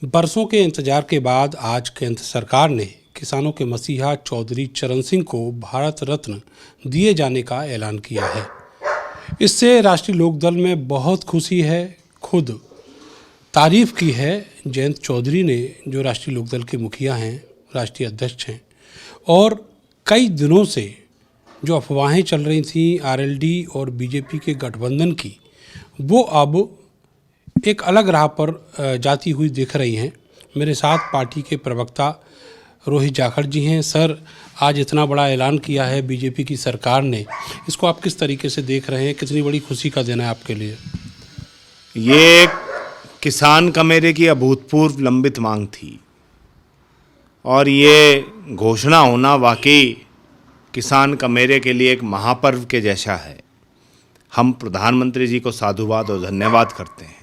बरसों के इंतजार के बाद आज केंद्र सरकार ने किसानों के मसीहा चौधरी चरण सिंह को भारत रत्न दिए जाने का ऐलान किया है। इससे राष्ट्रीय लोकदल में बहुत खुशी है। खुद तारीफ की है जयंत चौधरी ने, जो राष्ट्रीय लोकदल के मुखिया हैं, राष्ट्रीय अध्यक्ष हैं। और कई दिनों से जो अफवाहें चल रही थी आरएलडी और बीजेपी के गठबंधन की, वो अब एक अलग राह पर जाती हुई दिख रही हैं। मेरे साथ पार्टी के प्रवक्ता रोहित जाखड़ जी हैं। सर, आज इतना बड़ा ऐलान किया है बीजेपी की सरकार ने, इसको आप किस तरीके से देख रहे हैं? कितनी बड़ी खुशी का दिन है आपके लिए? ये किसान कमेरे की अभूतपूर्व लंबित मांग थी और ये घोषणा होना वाकई किसान कमेरे के लिए एक महापर्व के जैसा है। हम प्रधानमंत्री जी को साधुवाद और धन्यवाद करते हैं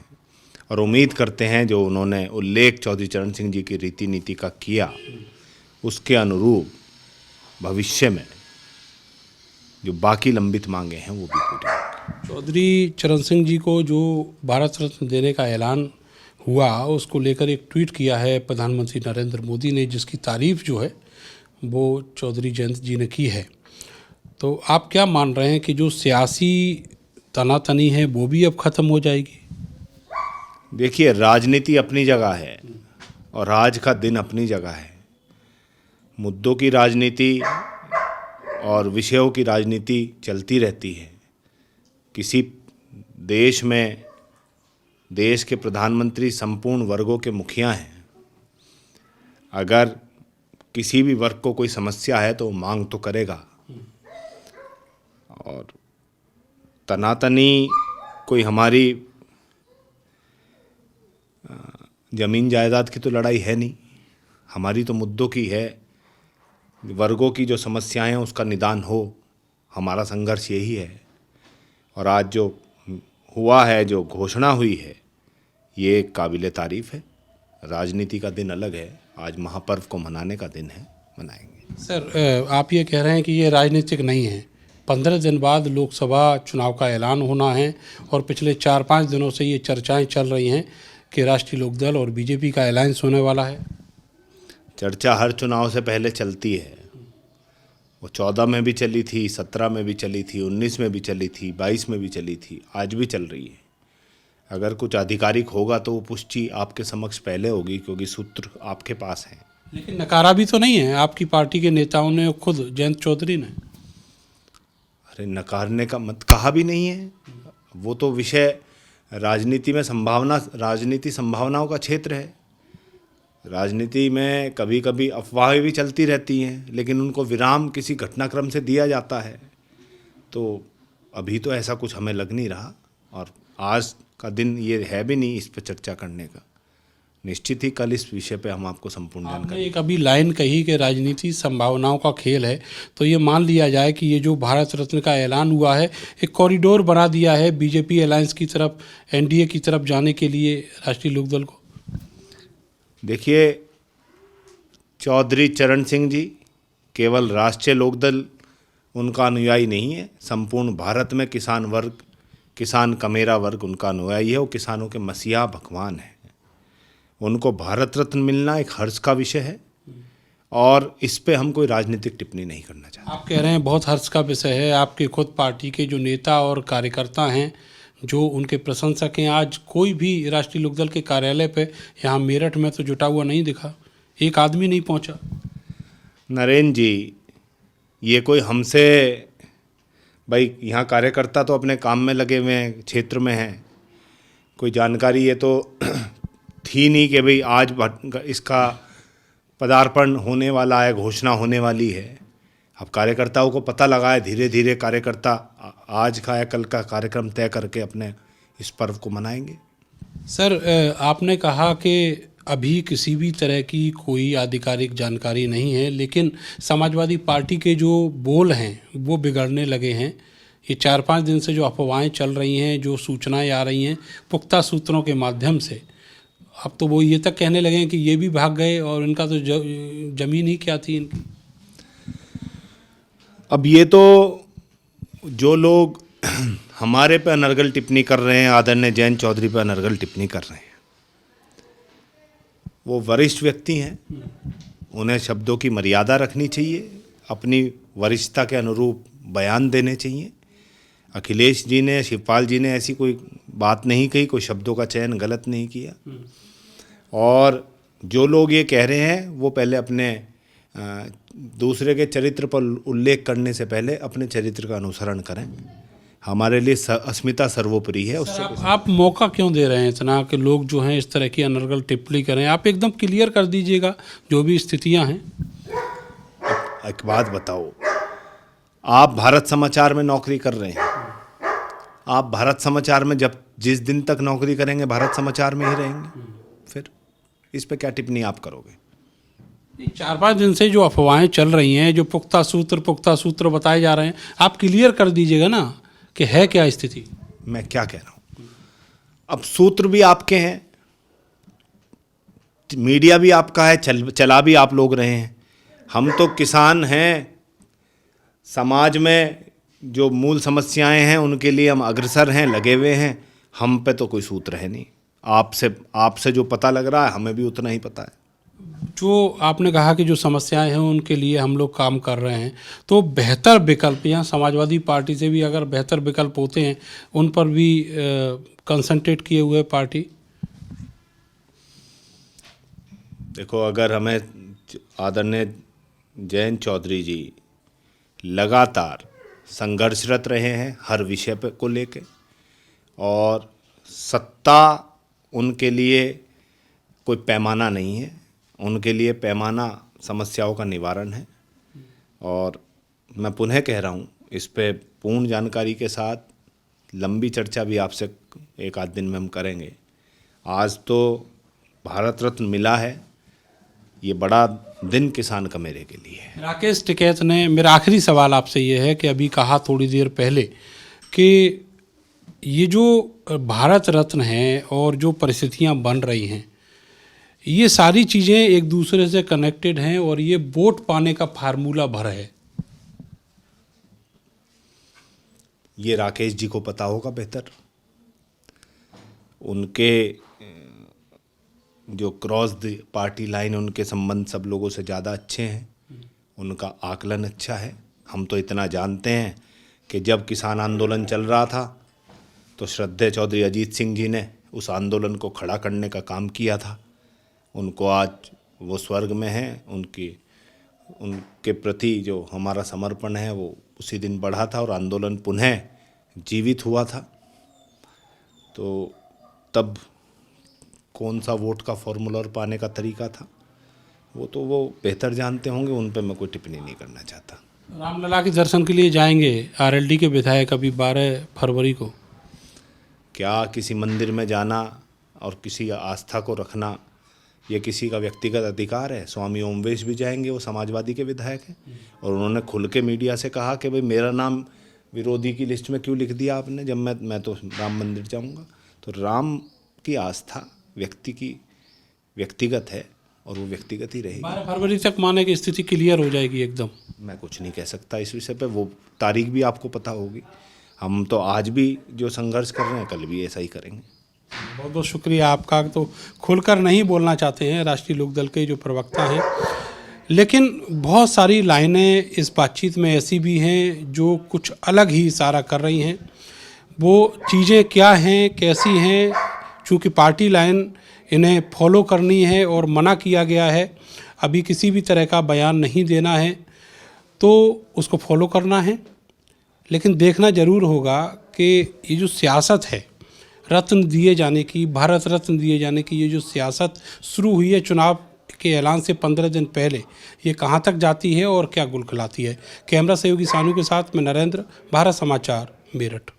और उम्मीद करते हैं जो उन्होंने उल्लेख चौधरी चरण सिंह जी की रीति नीति का किया, उसके अनुरूप भविष्य में जो बाकी लंबित मांगे हैं वो भी पूरी होंगी। चौधरी चरण सिंह जी को जो भारत रत्न देने का ऐलान हुआ, उसको लेकर एक ट्वीट किया है प्रधानमंत्री नरेंद्र मोदी ने, जिसकी तारीफ जो है वो चौधरी जयंत जी ने की है। तो आप क्या मान रहे हैं कि जो सियासी तनातनी है वो भी अब ख़त्म हो जाएगी? देखिए, राजनीति अपनी जगह है और आज का दिन अपनी जगह है। मुद्दों की राजनीति और विषयों की राजनीति चलती रहती है। किसी देश में देश के प्रधानमंत्री संपूर्ण वर्गों के मुखिया हैं। अगर किसी भी वर्ग को कोई समस्या है तो मांग तो करेगा। और तनातनी कोई हमारी ज़मीन जायदाद की तो लड़ाई है नहीं, हमारी तो मुद्दों की है। वर्गों की जो समस्याएं हैं उसका निदान हो, हमारा संघर्ष यही है। और आज जो हुआ है, जो घोषणा हुई है, ये काबिले तारीफ़ है। राजनीति का दिन अलग है, आज महापर्व को मनाने का दिन है, मनाएंगे। सर, आप ये कह रहे हैं कि ये राजनीतिक नहीं है। 15 दिन बाद लोकसभा चुनाव का ऐलान होना है और पिछले 4-5 दिनों से ये चर्चाएं चल रही हैं कि राष्ट्रीय लोकदल और बीजेपी का अलायंस होने वाला है। चर्चा हर चुनाव से पहले चलती है। वो 14 में भी चली थी, 17 में भी चली थी, 19 में भी चली थी, 22 में भी चली थी, आज भी चल रही है। अगर कुछ आधिकारिक होगा तो वो पुष्टि आपके समक्ष पहले होगी, क्योंकि सूत्र आपके पास हैं। लेकिन नकारा भी तो नहीं है आपकी पार्टी के नेताओं ने, खुद जयंत चौधरी ने। अरे, नकारने का मत कहा भी नहीं है। वो तो विषय राजनीति में राजनीति संभावनाओं का क्षेत्र है। राजनीति में कभी कभी अफवाहें भी चलती रहती हैं, लेकिन उनको विराम किसी घटनाक्रम से दिया जाता है। तो अभी तो ऐसा कुछ हमें लग नहीं रहा और आज का दिन ये है भी नहीं इस पर चर्चा करने का। निश्चित ही कल इस विषय पे हम आपको संपूर्ण जानकारी। एक अभी लाइन कही कि राजनीति संभावनाओं का खेल है, तो ये मान लिया जाए कि ये जो भारत रत्न का ऐलान हुआ है, एक कॉरिडोर बना दिया है बीजेपी अलायंस की तरफ, एनडीए की तरफ जाने के लिए राष्ट्रीय लोकदल को। देखिए, चौधरी चरण सिंह जी केवल राष्ट्रीय लोकदल उनका अनुयायी नहीं है, संपूर्ण भारत में किसान कमेरा वर्ग उनका अनुयायी है। वो किसानों के मसीहा भगवान है। उनको भारत रत्न मिलना एक हर्ष का विषय है और इस पे हम कोई राजनीतिक टिप्पणी नहीं करना चाहते। आप कह रहे हैं बहुत हर्ष का विषय है। आपके खुद पार्टी के जो नेता और कार्यकर्ता हैं, जो उनके प्रशंसक हैं, आज कोई भी राष्ट्रीय लोकदल के कार्यालय पे यहाँ मेरठ में तो जुटा हुआ नहीं दिखा, एक आदमी नहीं पहुँचा। नरेंद्र जी, ये कोई हमसे, भाई यहाँ कार्यकर्ता तो अपने काम में लगे हुए हैं, क्षेत्र में हैं, कोई जानकारी ये तो थी नहीं कि भाई आज इसका पदार्पण होने वाला है, घोषणा होने वाली है। अब कार्यकर्ताओं को पता लगा है, धीरे धीरे कार्यकर्ता आज का या कल का कार्यक्रम तय करके अपने इस पर्व को मनाएंगे। सर, आपने कहा कि अभी किसी भी तरह की कोई आधिकारिक जानकारी नहीं है, लेकिन समाजवादी पार्टी के जो बोल हैं वो बिगड़ने लगे हैं। ये 4-5 दिन से जो अफवाहें चल रही हैं, जो सूचनाएं आ रही हैं पुख्ता सूत्रों के माध्यम से, अब तो वो ये तक कहने लगे हैं कि ये भी भाग गए और इनका तो ज़मीन ही क्या थी इनकी। अब ये तो जो लोग हमारे पे अनर्गल टिप्पणी कर रहे हैं, आदरणीय जयंत चौधरी पे अनर्गल टिप्पणी कर रहे हैं, वो वरिष्ठ व्यक्ति हैं, उन्हें शब्दों की मर्यादा रखनी चाहिए, अपनी वरिष्ठता के अनुरूप बयान देने चाहिए। अखिलेश जी ने, शिवपाल जी ने ऐसी कोई बात नहीं कही, कोई शब्दों का चयन गलत नहीं किया। और जो लोग ये कह रहे हैं वो पहले अपने दूसरे के चरित्र पर उल्लेख करने से पहले अपने चरित्र का अनुसरण करें। हमारे लिए अस्मिता सर्वोपरि है। उससे आप मौका क्यों दे रहे हैं इतना कि लोग जो हैं इस तरह की अनर्गल टिप्पणी करें? आप एकदम क्लियर कर दीजिएगा जो भी स्थितियां हैं। एक बात बताओ, आप भारत समाचार में नौकरी कर रहे हैं, आप भारत समाचार में जब जिस दिन तक नौकरी करेंगे भारत समाचार में ही रहेंगे, फिर इस पे क्या टिप्पणी आप करोगे? 4-5 दिन से जो अफवाहें चल रही हैं, जो पुख्ता सूत्र बताए जा रहे हैं, आप क्लियर कर दीजिएगा ना कि है क्या स्थिति। मैं क्या कह रहा हूँ, अब सूत्र भी आपके हैं, मीडिया भी आपका है, चला भी आप लोग रहे हैं। हम तो किसान हैं, समाज में जो मूल समस्याएं हैं उनके लिए हम अग्रसर हैं, लगे हुए हैं। हम पे तो कोई सूत्र है नहीं। आपसे जो पता लग रहा है हमें भी उतना ही पता है। जो आपने कहा कि जो समस्याएं हैं उनके लिए हम लोग काम कर रहे हैं, तो बेहतर विकल्प, यहाँ समाजवादी पार्टी से भी अगर बेहतर विकल्प होते हैं उन पर भी कंसंट्रेट किए हुए पार्टी। देखो, अगर हमें आदरणीय जयंत चौधरी जी लगातार संघर्षरत रहे हैं हर विषय पे को लेके, और सत्ता उनके लिए कोई पैमाना नहीं है, उनके लिए पैमाना समस्याओं का निवारण है। और मैं पुनः कह रहा हूँ, इस पे पूर्ण जानकारी के साथ लंबी चर्चा भी आपसे एक आध दिन में हम करेंगे। आज तो भारत रत्न मिला है, ये बड़ा दिन किसान का मेरे के लिए है। राकेश टिकैत ने, मेरा आखिरी सवाल आपसे ये है कि अभी कहा थोड़ी देर पहले कि ये जो भारत रत्न है और जो परिस्थितियां बन रही हैं, ये सारी चीज़ें एक दूसरे से कनेक्टेड हैं और ये वोट पाने का फार्मूला भर है। ये राकेश जी को पता होगा बेहतर। उनके जो क्रॉस द पार्टी लाइन, उनके संबंध सब लोगों से ज़्यादा अच्छे हैं, उनका आकलन अच्छा है। हम तो इतना जानते हैं कि जब किसान आंदोलन चल रहा था तो श्रद्धेय चौधरी अजीत सिंह जी ने उस आंदोलन को खड़ा करने का काम किया था। उनको आज वो स्वर्ग में हैं, उनके प्रति जो हमारा समर्पण है वो उसी दिन बढ़ा था और आंदोलन पुनः जीवित हुआ था। तो तब कौन सा वोट का फॉर्मूला और पाने का तरीका था वो बेहतर जानते होंगे, उन पर मैं कोई टिप्पणी नहीं करना चाहता। रामलला के दर्शन के लिए जाएंगे आरएलडी के विधायक अभी 12 फरवरी को। क्या किसी मंदिर में जाना और किसी आस्था को रखना ये किसी का व्यक्तिगत अधिकार है? स्वामी ओमवेश भी जाएंगे, वो समाजवादी के विधायक हैं, और उन्होंने खुल के मीडिया से कहा कि भाई मेरा नाम विरोधी की लिस्ट में क्यों लिख दिया आपने, जब मैं तो राम मंदिर जाऊंगा। तो राम की आस्था व्यक्ति की व्यक्तिगत है और वो व्यक्तिगत ही रहेगी। 12 फरवरी तक माने की स्थिति क्लियर हो जाएगी एकदम? मैं कुछ नहीं कह सकता इस विषय पे, वो तारीख भी आपको पता होगी। हम तो आज भी जो संघर्ष कर रहे हैं कल भी ऐसा ही करेंगे। बहुत बहुत शुक्रिया आपका। तो खुलकर नहीं बोलना चाहते हैं राष्ट्रीय लोकदल के जो प्रवक्ता हैं, लेकिन बहुत सारी लाइनें इस बातचीत में ऐसी भी हैं जो कुछ अलग ही इशारा कर रही हैं। वो चीज़ें क्या हैं, कैसी हैं, चूँकि पार्टी लाइन इन्हें फॉलो करनी है और मना किया गया है, अभी किसी भी तरह का बयान नहीं देना है, तो उसको फॉलो करना है। लेकिन देखना ज़रूर होगा कि ये जो सियासत है रत्न दिए जाने की, भारत रत्न दिए जाने की, ये जो सियासत शुरू हुई है चुनाव के ऐलान से 15 दिन पहले, ये कहाँ तक जाती है और क्या गुल खिलाती है। कैमरा सहयोगी सानू के साथ मैं नरेंद्र, भारत समाचार, मेरठ।